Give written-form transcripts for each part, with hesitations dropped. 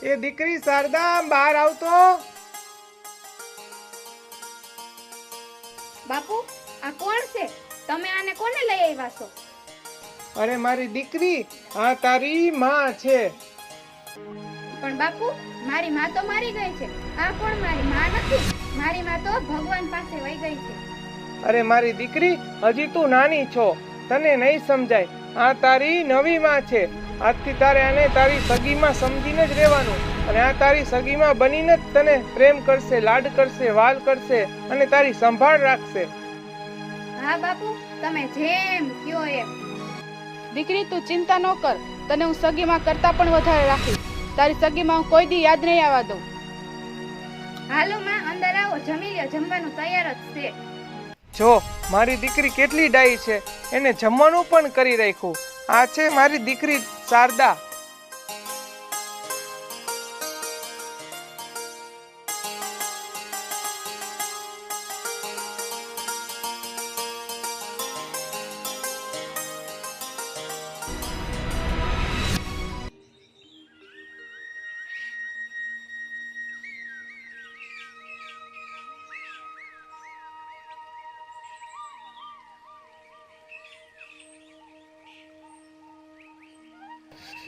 એ દીકરી શારદા બહાર આવતો। બાપુ આ કોણ છે? તમે આને કોને લઈ આવ્યા છો? અરે મારી દીકરી, આ તારી માં છે। પણ બાપુ મારી માં તો મારી ગઈ છે। આ કોણ મારી માં નથી? મારી માં તો ભગવાન પાસે વઈ ગઈ છે। અરે મારી દીકરી, હજી તું નાની છો, તને નહીં સમજાય। આ તારી નવી માં છે। આજથી તારે આને તારી સગીમાં સમજીને જ રહેવાનું, અને આ તારી સગીમાં બનીને જ તને પ્રેમ કરશે, લાડ કરશે, વાલ કરશે અને તારી સંભાળ રાખશે। હા બાપુ, તમે જેમ કયો એમ। દીકરી તું ચિંતા ન કર, તને હું સગીમાં કરતા પણ વધારે રાખીશ। તારી સગીમાં હું કોઈ દી યાદ નહીં આવવા દઉં। હાલો માં, અંદર આવો, જમી લ્યો, જમવાનું તૈયાર જ છે। જો મારી દીકરી કેટલી ડાઈ છે, એને જમવાનું પણ કરી રાખ્યું। આ છે મારી દીકરી શારદા।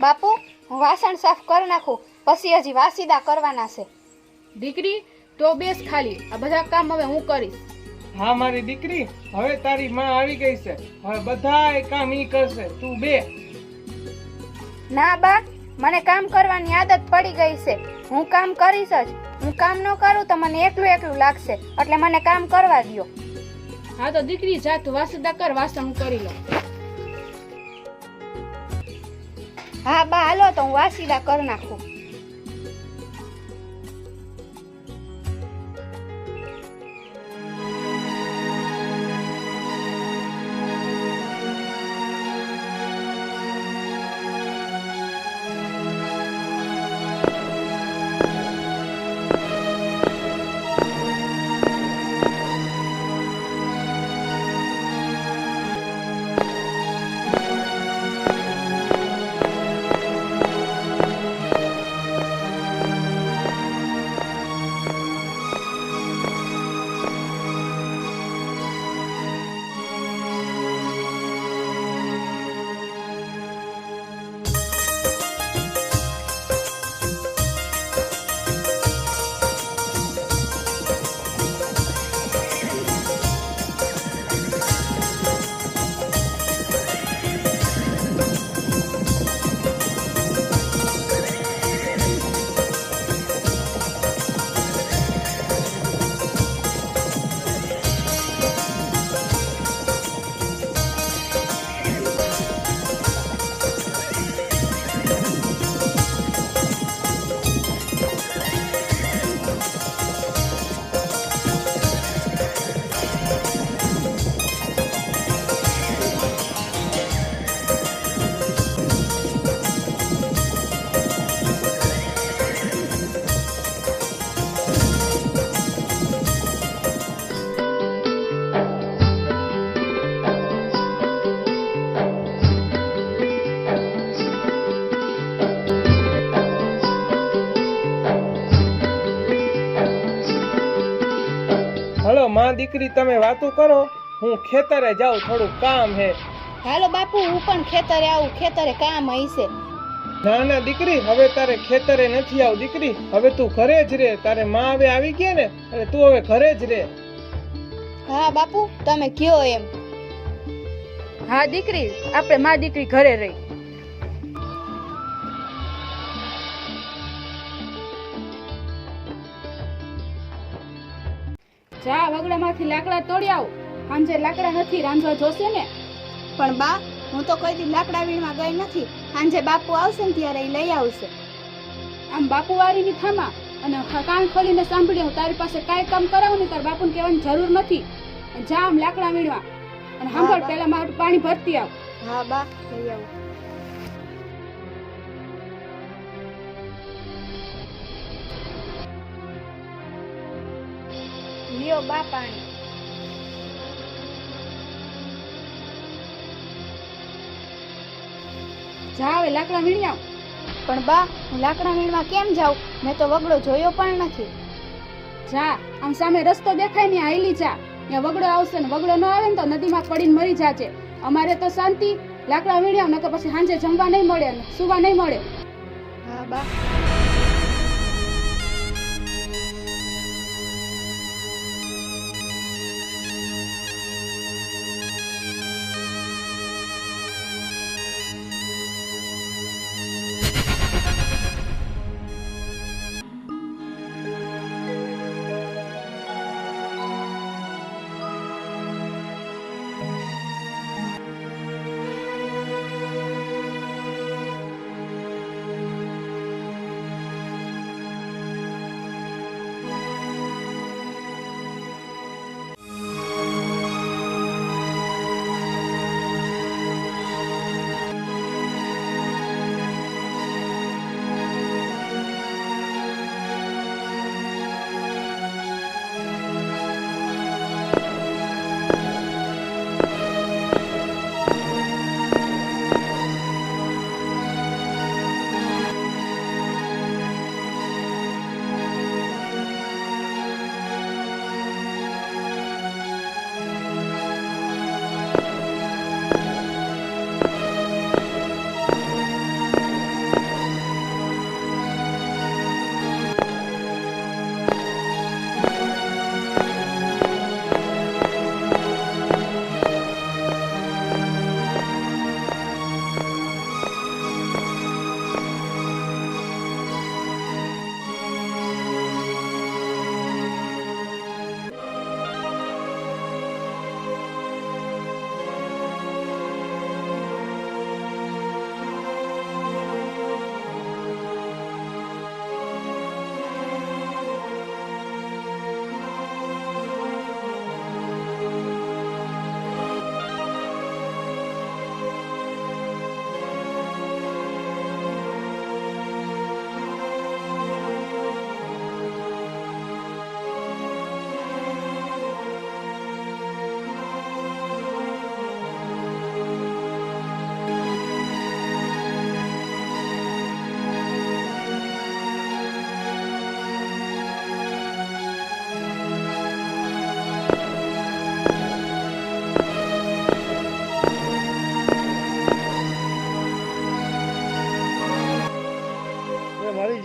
બાપુ હું વાસણ સાફ કરી નાખું, પછી હજી વાસીદા કરવાના છે। દીકરી તો બેસ ખાલી, આ બધા કામ હવે હું કરીશ। હા મારી દીકરી, હવે તારી માં આવી ગઈ છે, હવે બધા કામ ઈ કરશે, તું બે। ના બા, મને કામ કરવાની આદત પડી ગઈ છે। હું કામ કરીશ જ। હું કામ ન કરું તો મને એકલું એકલું લાગશે, એટલે મને કામ કરવા દ્યો। હા તો દીકરી જા, તું વાસીદા કર, વાસણ હું કરી લઉં। હા બા, હાલો તો હું વાસીદા કરી નાખું। હલો માં દીકરી, તમે વાતો કરો, હું ખેતરે જાઉં, થોડું કામ હે। હાલો બાપુ, હું પણ ખેતરે આવું, ખેતરે કામ હશે। ના ના દીકરી, હવે તારે ખેતરે નથી આવું દીકરી, હવે તું ઘરે જ રે। તારે માં હવે આવી ગયા ને, એટલે તું હવે ઘરે જ રે। હા બાપુ, તમે કયો એમ। હા દીકરી, આપણે માં દીકરી ઘરે રહી। જા વગડામાંથી લાકડા તોડી આવ, સાંજે લાકડા નથી, રાંધવા જોશે ને। પણ બા, હું તો કોઈ દી લાકડા વીણવા ગઈ નથી। સાંજે બાપુ આવશે ને ત્યારે એ લઈ આવશે। આમ બાપુ વારીની થામા અને કાન ખોલીને સાંભળી, હું તારી પાસે કાંઈ કામ કરાવું ને તાર બાપુને કહેવાની જરૂર નથી। જા આમ લાકડા વીણવા, અને સાંભળ, પેલા મારું પાણી ભરતી આવ। હા બા, લઈ આવું। લ્યો બા પાણી. જા હવે લાકડા વીણી આવ. પણ બા હું લાકડા વીણવા કેમ જાઉં? મેં તો વગડો જોયો પણ નથી. જા, આમ સામે રસ્તો દેખાય ને હાલી જા. ત્યાં વગડો આવશે ને વગડો ન આવે ને તો નદીમાં પડીને મરી જાજે. અમારે તો શાંતિ. લાકડા વીણી આવ, નકર પછી સાંજે જમવા નહીં મળે ને સુવા નહીં મળે. હા બા.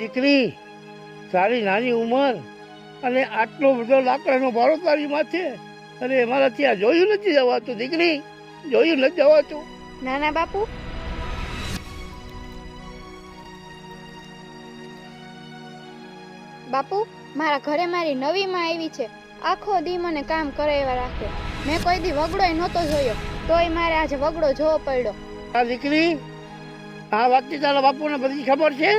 દીકરી, તારી નાની ઉંમર અને આટલો બધો લાકડાનો ભારો તારી માથે, અને મારાથી આ જોયું નથી જવાતું દીકરી, જોયું નથી જવાતું. નાના બાપુ, બાપુ મારા ઘરે મારી નવી માં આવી છે. આખો દી મને કામ કરાવ્યા રાખે. મેં કોઈ દી વગડોય નહોતો જોયો, તોય મારે આજે વગડો જોવો પડ્યો. આ દીકરી, આ વાતની તારા બાપુને બધી ખબર છે?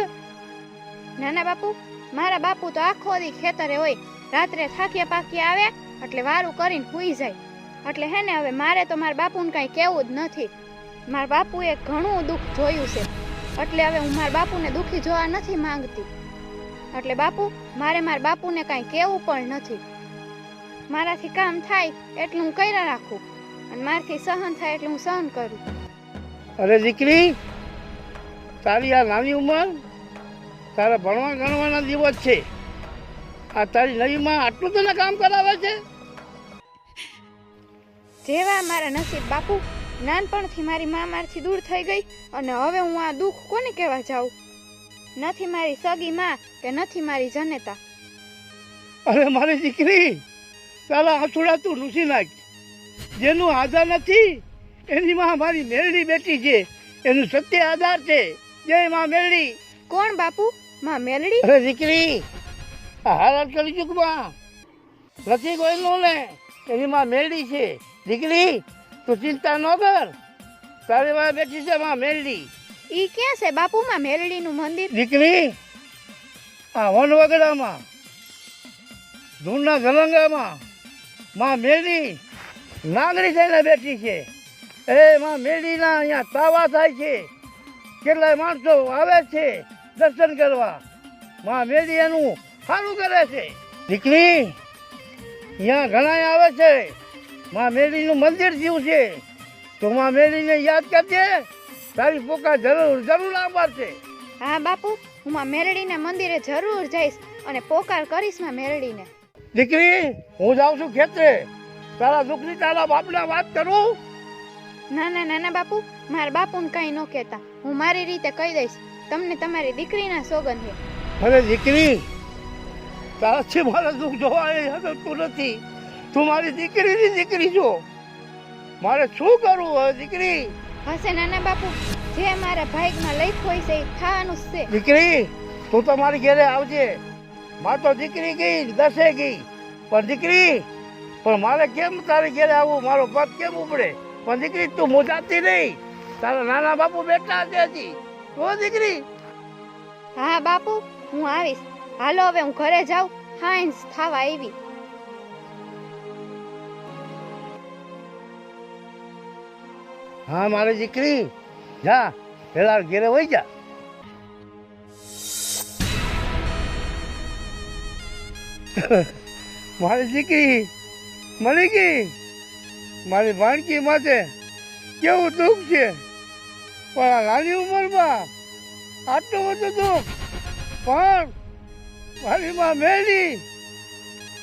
નાના બાપુ, મારા બાપુ તો આખો દી ખેતરે હોય. રાત્રે થાક્યા પાક્યા આવે એટલે વારું કરીને સૂઈ જાય. એટલે હે ને, હવે મારે તો મારા બાપુને કાંઈ કહેવું જ નથી. મારા બાપુએ ઘણું દુઃખ જોયું છે, એટલે હવે હું મારા બાપુને દુઃખી જોવા નથી માંગતી. એટલે બાપુ, મારે મારા બાપુને કાંઈ કહેવું પણ નથી. મારાથી કામ થાય એટલું હું કર્યા રાખું, અને મારાથી સહન થાય એટલું હું સહન કરું. અરે દીકરી, તારી આ નાની ઉંમર, તારા ભણવા ગણવાના દિવસ છે. આ તારી નવીમાં આટલું તને કામ કરાવે છે? જેવા મારા નસીબ બાપુ. નાનપણથી મારી મા મારથી દૂર થઈ ગઈ, અને હવે હું આ દુઃખ કોને કહેવા જાઉં? નથી મારી સગી માં કે નથી મારી જનેતા. અરે મારી દીકરી, તારા આંસુડા તું લૂસી નાખ. જેનું આધાર નથી એની માં મારી મેરડી બેઠી છે, એનું સત્ય આધાર છે. જય માં મેરડી. કોણ બાપુ? માં મેલડી? અરે દીકરી, આ હાલત કરી ચૂકમાં નથી કોઈનું ને, એની માં મેરડી છે. દીકરી, તું ચિંતા ન કર, તારી માં બેઠી છે માં મેરડી. ઈ ક્યાં છે બાપુ માં મેલડીનું મંદિર? દીકરી, આ વનવગડામાં, ધૂળના ધલંગામાં માં મેરડી નાગરી થઈને બેઠી છે. એ માં મેરડીના અહીંયા તાવા થાય છે. કેટલાય માણસો આવે છે દર્શન કરવા. માં મેરડી એનું સારું કરે છે. દીકરી, અહીંયા ઘણા આવે છે. માં મેરીનું મંદિર થયું છે, તો માં મેરીને યાદ કરજે. તારી પોકા જરૂર જરૂર આવશે. હા બાપુ, હું માં મેરડીના મંદિરે જરૂર જઈશ અને પોકાર કરીશ માં મેરડીને. દીકરી, હું જાઉં છું ખેતરે. તારા દુઃખની તારા બાપને વાત કરું. ના ના નાના બાપુ, મારા બાપુને કઈ ન કહેતા, હું મારી રીતે કહી દઈશ. તમને તમારી દીકરીના સોગંદ છે. અરે દીકરી, તારાથી મારા દુઃખ જોવા એ હકતું નથી. તું મારી દીકરીની દીકરી છો. મારે શું કરવું હવે દીકરી? હશે નાના બાપુ, જે મારા ભાગ્યમાં લખ્યું હોય છે એ થવાનું જ છે. દીકરી, તું તો મારી ઘરે આવજે. માં તો દીકરી ગઈ, દસે ગઈ, પણ દીકરી, પણ મારે કેમ તારી ઘરે આવવું? મારો પગ કેમ ઉપડે? પણ દીકરી, તું મુજાતી નહીં. તારા નાના બાપુ બેઠા છે હજી. તો દીકરી. હા બાપુ, હું આવીશ. હાલો હવે હું ઘરે જાઉં, હાંજ થવા આવી. હા મારી દીકરી, જા પેલા ઘેરે વહી જા. મારી દીકરી મળી ગઈ. મારી ભાણકી માથે કેવું દુઃખ છે, પણ આ નાની ઉંમરમાં આટલું બધું દુઃખ. પણ મારી માં મેળી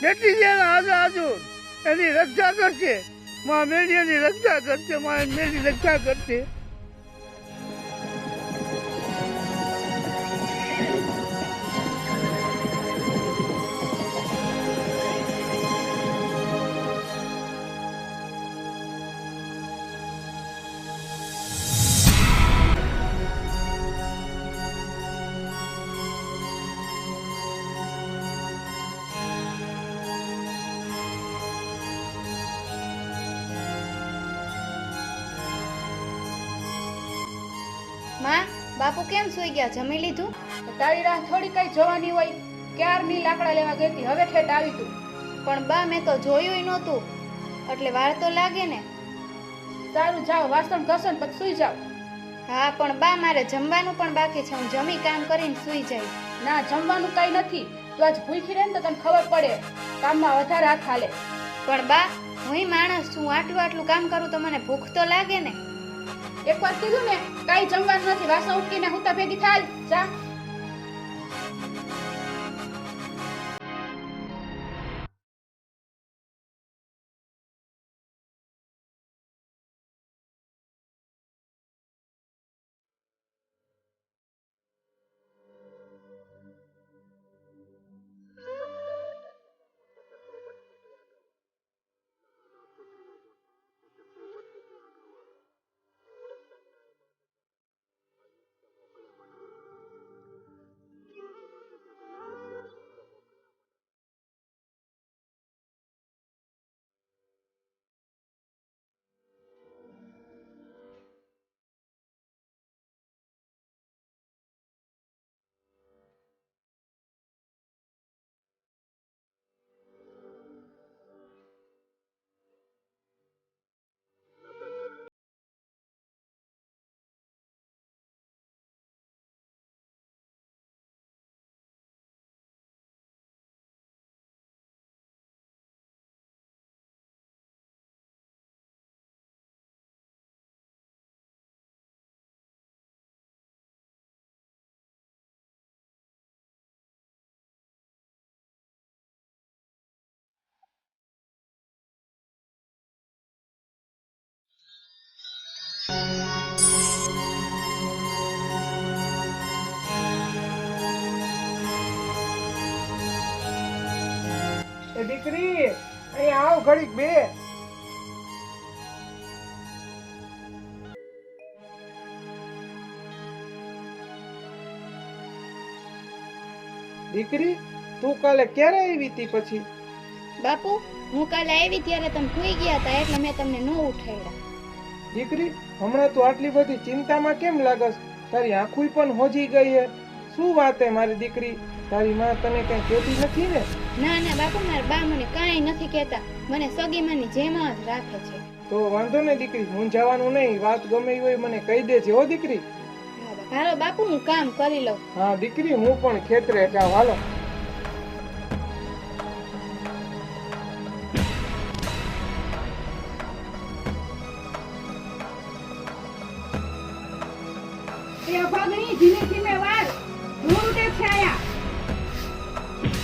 બેટી છે ને આજુ એની રક્ષા કરશે. માં મેળી એની રક્ષા કરશે. માં મેળી રક્ષા કરશે. માં, બાપુ કેમ સૂઈ ગયા? જમી લીધું? તારી રાહ થોડી કઈ જોવાની હોય? ક્યારની લાકડા લેવા ગઈ હતી, હવે ઠેઠ આવી તું. પણ બા, મેં તો જોયું નહોતું, એટલે વાર તો લાગે ને. સારું, જાઓ વાસણ ઘસો ને પછી સુઈ જાઓ. હા પણ બા, મારે જમવાનું પણ બાકી છે. હું જમી કામ કરીને સૂઈ જઈશ. ના, જમવાનું કઈ નથી. તું આજ ભૂખી રહે ને તો તને ખબર પડે. કામમાં વધારે હાથ હાલે. પણ બા, હું માણસ છું, આટલું આટલું કામ કરું તો મને ભૂખ તો લાગે ને. એક વાર કીધું ને, કઈ જમવાનું નથી. વાસણ ઉઠીને હુંતા ભેગી થાય. જા. એ દીકરી, અહીંયા આવ ઘડીક બે. દીકરી, તું કાલે ક્યારે આવી હતી? પછી બાપુ, હું કાલે આવી ત્યારે તમે સૂઈ ગયા હતા એટલે મેં તમને ન ઉઠાડ્યા. દીકરી, હમણાં તું આટલી બધી ચિંતામાં કેમ લાગસ? તારી આંખું પણ હોજી ગઈ હે. શું વાત હે મારી દીકરી? તારી માં તને કઈ કહેતી નથી ને? ના ના બાપુ, મારા બા મને કાંઈ નથી કહેતા. મને સગી માની જેમ જ રાખે છે. તો વાંધો નહીં દીકરી, હું જવાનું નહીં. વાત ગમે એ હોય મને કહી દેજે હો દીકરી. હાલો બાપુ, હું કામ કરી લઉં. હા દીકરી, હું પણ ખેતરે જાઉં. હાલો.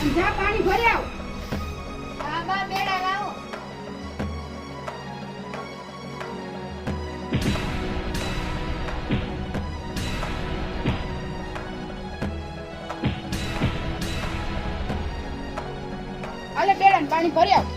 અને જા પાણી ભરી આવ. હા બા બેડા લાવો. આલે બેડા ને પાણી ભરી આવ.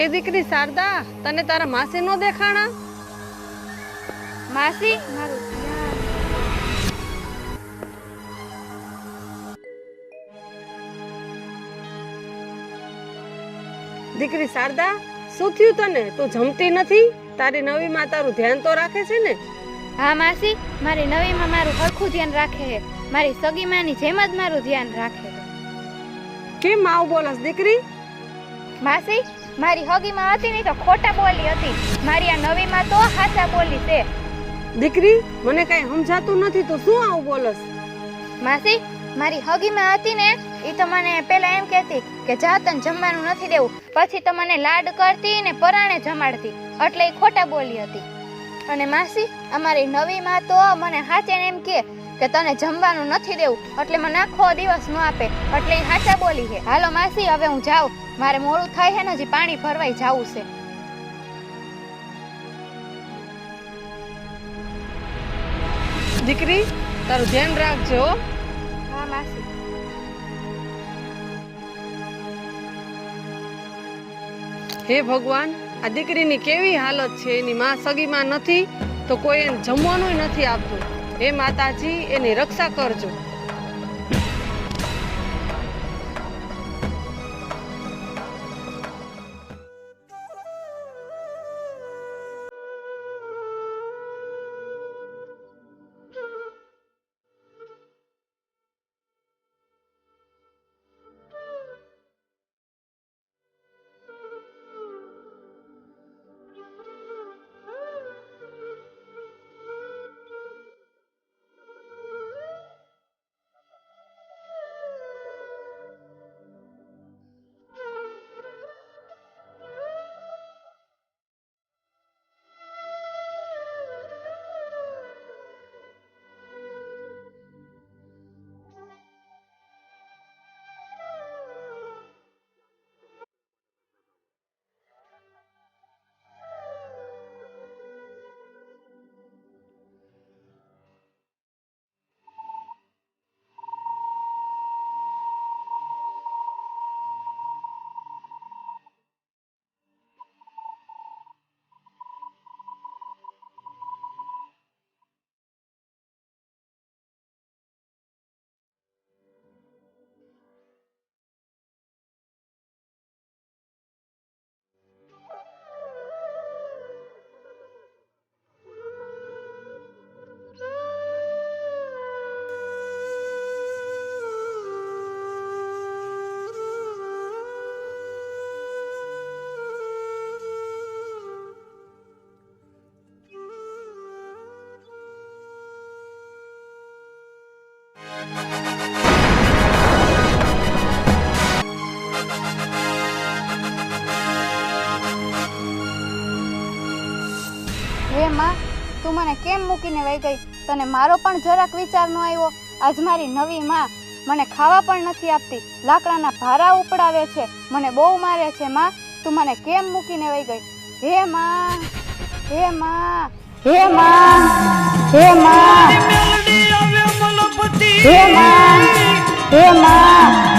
એ દીકરી શારદા, તને તારા માસી નો દેખાણા? માસી મારું ધ્યાન. દીકરી શારદા, શું થયું તને? તું જમતી નથી? તારી નવી માં તારું ધ્યાન તો રાખે છે ને? હા માસી, મારી નવી માં મારું હરખું ધ્યાન રાખે છે. મારી સગી માની જેમ જ મારું ધ્યાન રાખે છે. કેમ આવું બોલસ દીકરી? માસી, મારી હગી માં હતી ને તો ખોટા બોલી હતી. મારી આ નવી માં તો સાચા બોલી છે. દીકરી, મને કઈ સમજાતું નથી, તું શું આવું બોલસ? માસી, મારી હગી માં હતી ને ઈ તો મને પેલા એમ કહેતી કે જા તને જમવાનું નથી દેવું, પછી તો મને લાડ કરતી ને પરાણે જમાડતી, એટલે ઈ ખોટા બોલી હતી. અને માસી, અમારી નવી માં તો મને હાચે એમ કે તને જમવાનું નથી દેવું, એટલે મને આખો દિવસ ન આપે, એટલે ઈ હાચા બોલી છે. હાલો માસી, હવે હું જાઉં, મારે મોડું થાય છે ને, હજી પાણી ભરવાઈ જાવું છે. દીકરી, તારું ધ્યાન રાખજો. હા માસી. હે ભગવાન, આ દીકરીની કેવી હાલત છે. એની માં સગી માં નથી તો કોઈ એને જમવાનું નથી આપતું. હે માતાજી, એની રક્ષા કરજો. હે માં, તું મને કેમ મૂકીને વહી ગઈ? તને મારો પણ જરાક વિચાર ન આવ્યો? આજ મારી નવી માં મને ખાવા પણ નથી આપતી, લાકડાના ભારા ઉપડાવે છે, મને બહુ મારે છે. માં, તું મને કેમ મૂકીને વહી ગઈ? હે માં, હે માં, હે માં, હે માં, હે માં, હે માં.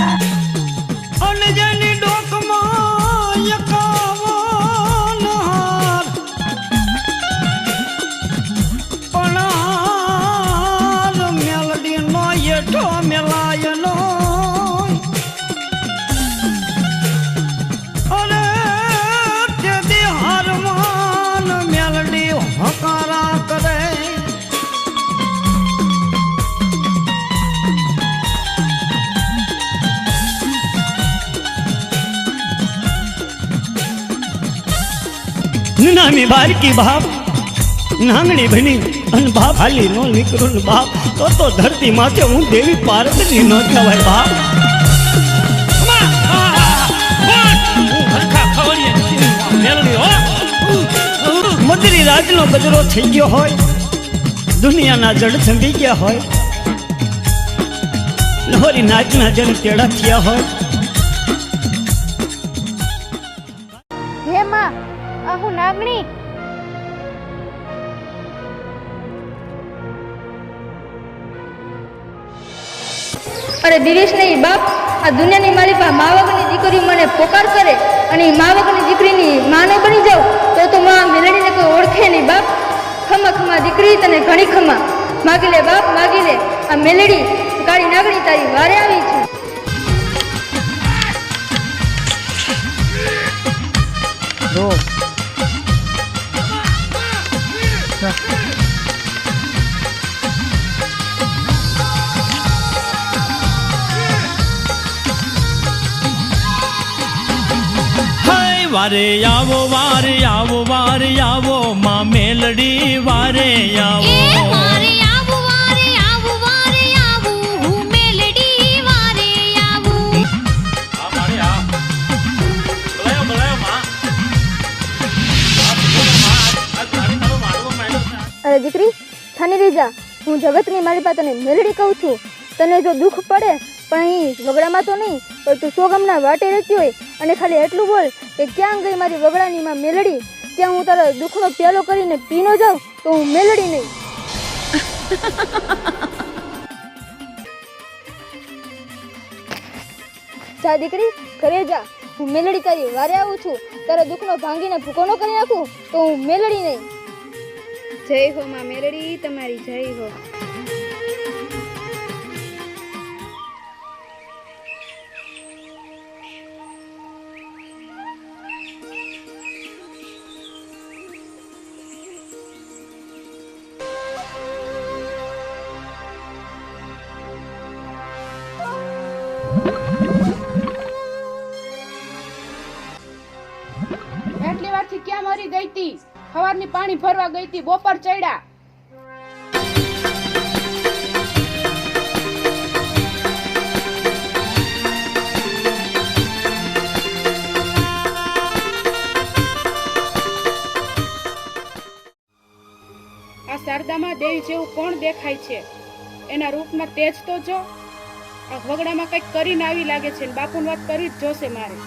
નાની બારકી બાપ નાંગણી બની અને બાપ હાલી નો નીકળું ને બાપ તો ધરતી માથે હું દેવી પાર્વતી નો કહેવાય બાપ. મદરી રાજનો ગજરો થઈ ગયો હોય, દુનિયાના જળ થંભી ગયા હોય, નહોરી નાચના જણ તેડા થયા હોય. હે માં, આ હું નાગણી. અરે દિનેશ નહીં બાપ, આ દુનિયાની માલિકા મા વગરની દીકરી મને પોકાર કરે અને એ મા વગરની દીકરીની માનો બની જાઉં તો માં મેલડીને કોઈ ઓળખે નહીં બાપ. ખમા ખમા દીકરી તને ઘણી ખમા, માગી લે બાપ માગી લે. આ મેલડી કાળી નાગણી તારી વારે આવી છું. વારે આવો વારે આવો વારે આવો માં મેલડી વારે આવો. વારે આવો વારે આવો વારે આવો હું મેલડી વારે આવું. અરે દીકરી થાની રહી જા, હું જગતની માલિકા તને મેલડી કહું છું. તને જો દુઃખ પડે પણ અહીં વગડામાં તો નહીં, પણ તું સો ગામના વાટે રહેતી હોય અને ખાલી એટલું બોલ કે ક્યાં ગઈ મારી વગડાની માં મેલડી, ત્યાં હું તારા દુઃખનો પ્યાલો કરીને પી ન જાઉં તો હું મેલડી નહીં. જા દીકરી ઘરે જા, હું મેલડી તારી વારે આવું છું. તારા દુઃખનો ભાંગીને ભૂકો ન કરી નાખું તો હું મેલડી નહીં. જય હો માં મેલડી, તમારી જય હો. એટલી વારથી ક્યાં મરી ગઈ તી? સવારની પાણી ભરવા ગઈ તી, બપોર ચડ્યા. આ શારદામાં દેવી જેવું કોણ દેખાય છે? એના રૂપમાં તેજ તો જો. આ વગડામાં કંઈક કરીને આવી લાગે છે ને બાપુની વાત કરવી જ જોશે મારે.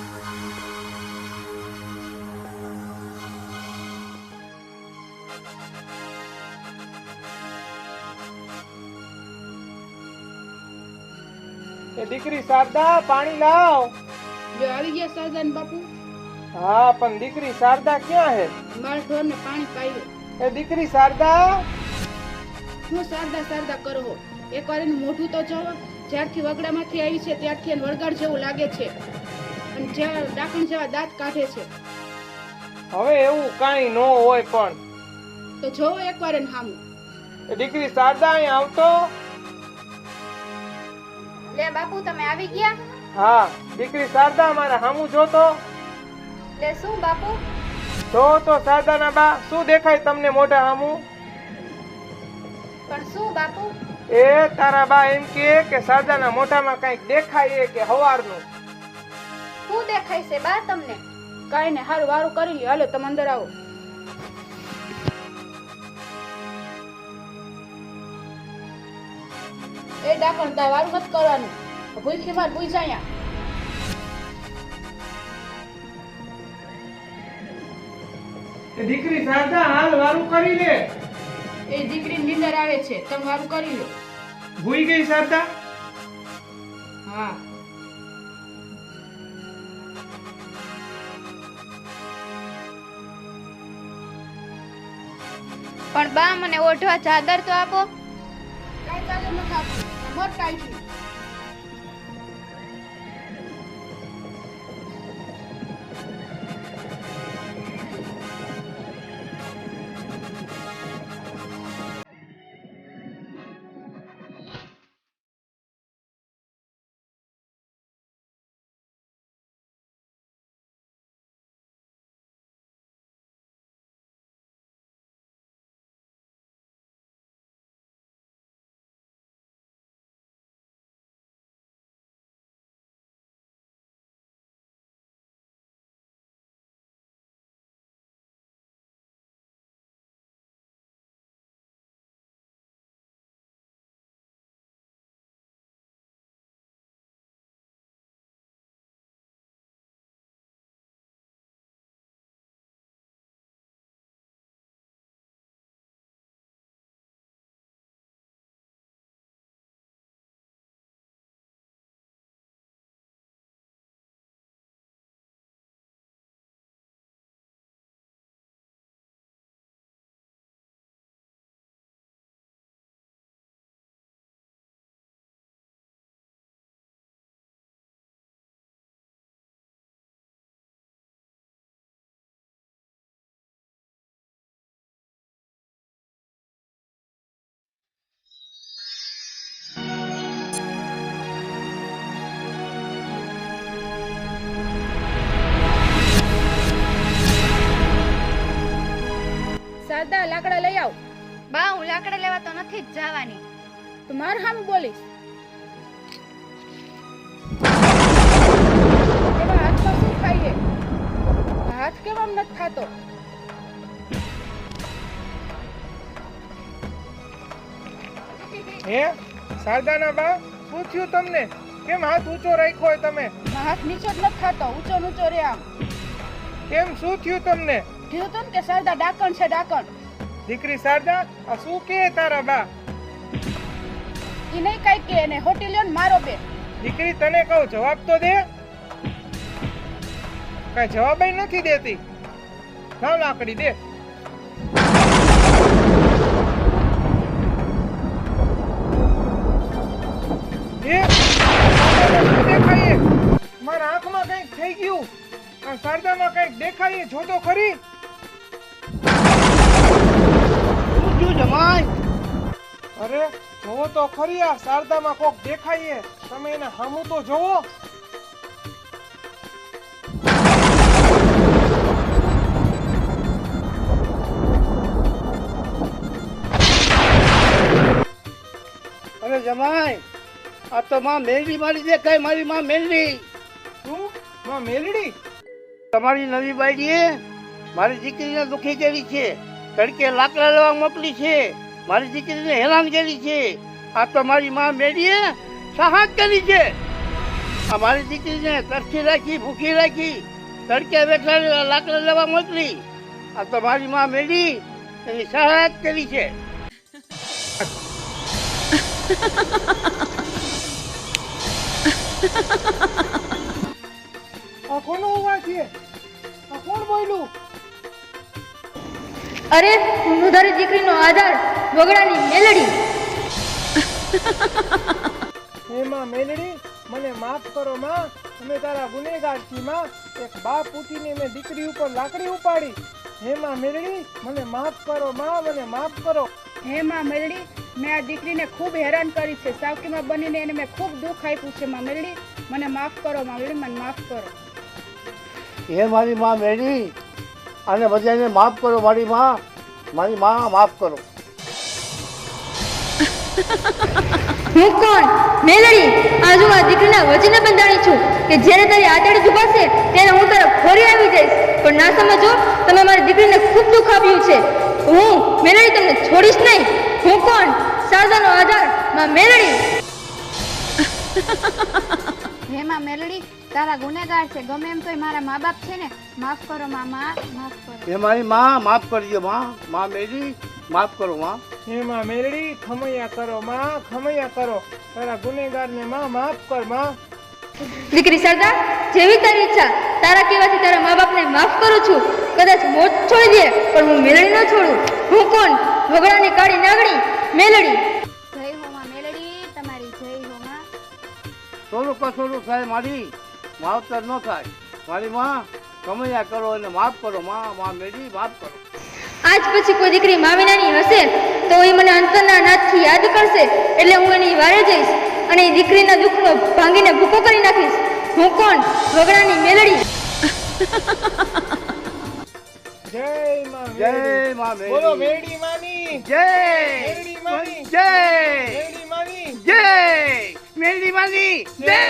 એ દીકરી શારદા પાણી લાવ. જો આવી ગયા શારદાન બાપુ. હા પણ દીકરી શારદા ક્યાં હે? મારા ઢોરને પાણી પાયું. એ દીકરી શારદા. હું શારદા શારદા કરો. એકવાર એનું મોઢું તો જોવો. જ્યારથી વગડામાંથી આવી છે ત્યારથી એને વળગાડ જેવું લાગે છે અને જ્યાં ડાકણ જેવા દાંત કાઢે છે. હવે એવું કાંઈ ન હોય પણ તો જોવો એકવાર એને સામું. એ દીકરી શારદા અહીં આવતો. લે બાપુ તમે આવી ગયા? હા દીકરી શારદા મારા હામું જોતો. લે શું બાપુ? જો તો શારદાના બા શું દેખાય તમને મોઢા હામું? પણ શું બાપુ? એ તારા બા એમ કે શારદાના મોઢામાં કંઈક દેખાય કે હવારનું. શું દેખાય છે બા તમને? કાંઈ ને હારું વારું કરી લ્યો. હાલો તમે અંદર આવો. એ ડાકણ તાર વારું નથી કરવાનું. ભૂલથી માર ભૂઈ જાય. એ દીકરી શારદા હાલ વારું કરી લે. એ દીકરી નીંદર આવે છે, તમે વારું કરી લો. ભૂઈ ગઈ શારદા? હા પણ બા મને ઓઢવા ચાદર તો આપો. કાંઈ ચાલે નથી આપતું. મોટ કાંઈ શારદા લાકડા લઈ આવ. બા હું લાકડા લેવા તો નથી જ જવાની. તું માર સામે બોલીશ. એવા હાથમાં શું ખાઈએ? હાથ કેમ આમ નથી થાતો? હે શારદાના બા, શું થયું તમને? કેમ હાથ ઊંચો રાખ્યો હોય તમે? હાથ નીચો જ નથી થાતો, ઊંચો ઊંચો રે આમ. કેમ, શું થયું તમને? કીધું તું ને કે શારદા ડાકણ છે, ડાકણ. દીકરી શારદા, આ શું કહે તારા બા? ઈ નહીં કઈ કે એને હોટી લ્યો ને મારો બે. દીકરી તને કહું જવાબ તો દે. કઈ જવાબ નથી દેતી. લાવ લાકડી દે. દેખાય મારા આંખમાં કઈક થઈ ગયું. આ શારદામાં કઈક દેખાય, જો તો ખરી. શું જમાય? અરે જોવો તો ખરી, આ શારદામાં કોક દેખાય. તમે એને સામું તો જોવો. અરે જમાય, આ તો માં મેલડી મારી દેખાય, મારી માં મેલડી. શું માં મેલડી? તમારી નવી બાઈડીએ મારી દીકરીને દુખી કરી છે, તડકે લાકડા લેવા મોકલી છે, મારી દીકરીને હેરાન કરી છે. આ તો મારી માં મેલડીએ સાહસ કરી છે. આ મારી દીકરીને તરસી રાખી, ભૂખી રાખી, તડકે બેઠા લાકડા લેવા મોકલી. આ તો મારી માં મેલડી એની સાહસ કરી છે. આ કોનો અવાજ છે? આ કોણ બોલ્યું? અરે ઊંધારી દીકરીનો આધાર વગડાની મેલડી. હે માં મેલડી, મને માફ કરો માં. અમે તારા ગુનેગાર છીએ માં. એક બાપ ઉઠીને મેં દીકરી ઉપર લાકડી ઉપાડી. હે માં મેલડી, મને માફ કરો માં, મને માફ કરો. હે માં મેલડી, મેં આ દીકરીને ખૂબ હેરાન કરી છે. સાવકીમાં બનીને એને મેં ખૂબ દુઃખ આપ્યું છે. માં મેલડી, મને માફ કરો. માં મેલડી, મને માફ કરો. હે મારી માં મેલડી, આને બધાને માફ કરો. મારી માં માફ કરો. હું કોણ? મેલડી. આજ હું આ દીકરીના વચને બંધાણી છું કે જ્યારે તારી આતડી ઝુકાશે ત્યારે હું તારા ઘરે આવી જઈશ. પણ ના સમજો, તમે મારી દીકરીને ખૂબ દુઃખ આપ્યું છે. હું મેલડી તમને છોડીશ નહીં. હું કોણ? શારદાનો આધાર માં મેલડી. હે માં મેલડી, તારા ગુનેગાર છે. ગમે એમ તોય મારા મા બાપ છે ને. માફ કરો મામા, માફ કરો. હે મારી માં માફ કરજો. માં મેલડી માફ કરો. માં હે માં મેલડી, ખમૈયા કરો માં, ખમૈયા કરો. તારા ગુનેગારને માં માફ કર માં. દીકરી શારદા, જેવી તારી ઈચ્છા. તારા કહેવાથી તારા મા બાપને માફ કરું છું. કદાચ મોત છોડી દે પણ હું મેલડી ન છોડું. હું કોણ? વગડાની કાળી નાગણી મેલડી. જય હો માં મેલડી, તમારી જય હો માં. થોડું કસોડું થાય મારી, માવતર ન થાય. મારી માં કમૈયા કરો અને માફ કરો. માં મેલડી માફ કરો. આજ પછી કોઈ દીકરી માવિનાની હશે તો એ મને અંતરના નાથથી યાદ કરશે. એટલે હું એની વારે જઈશ અને એ દીકરીના દુઃખનો ભાંગીને ભૂકો કરી નાખીશ. હું કોણ? વગડાની મેલડી. જય માં જય મેલડી. માં બોલો મેલડી. મેલડી માની જય મેલડી માની જય મેલડી માની જય મેલડી માની જય.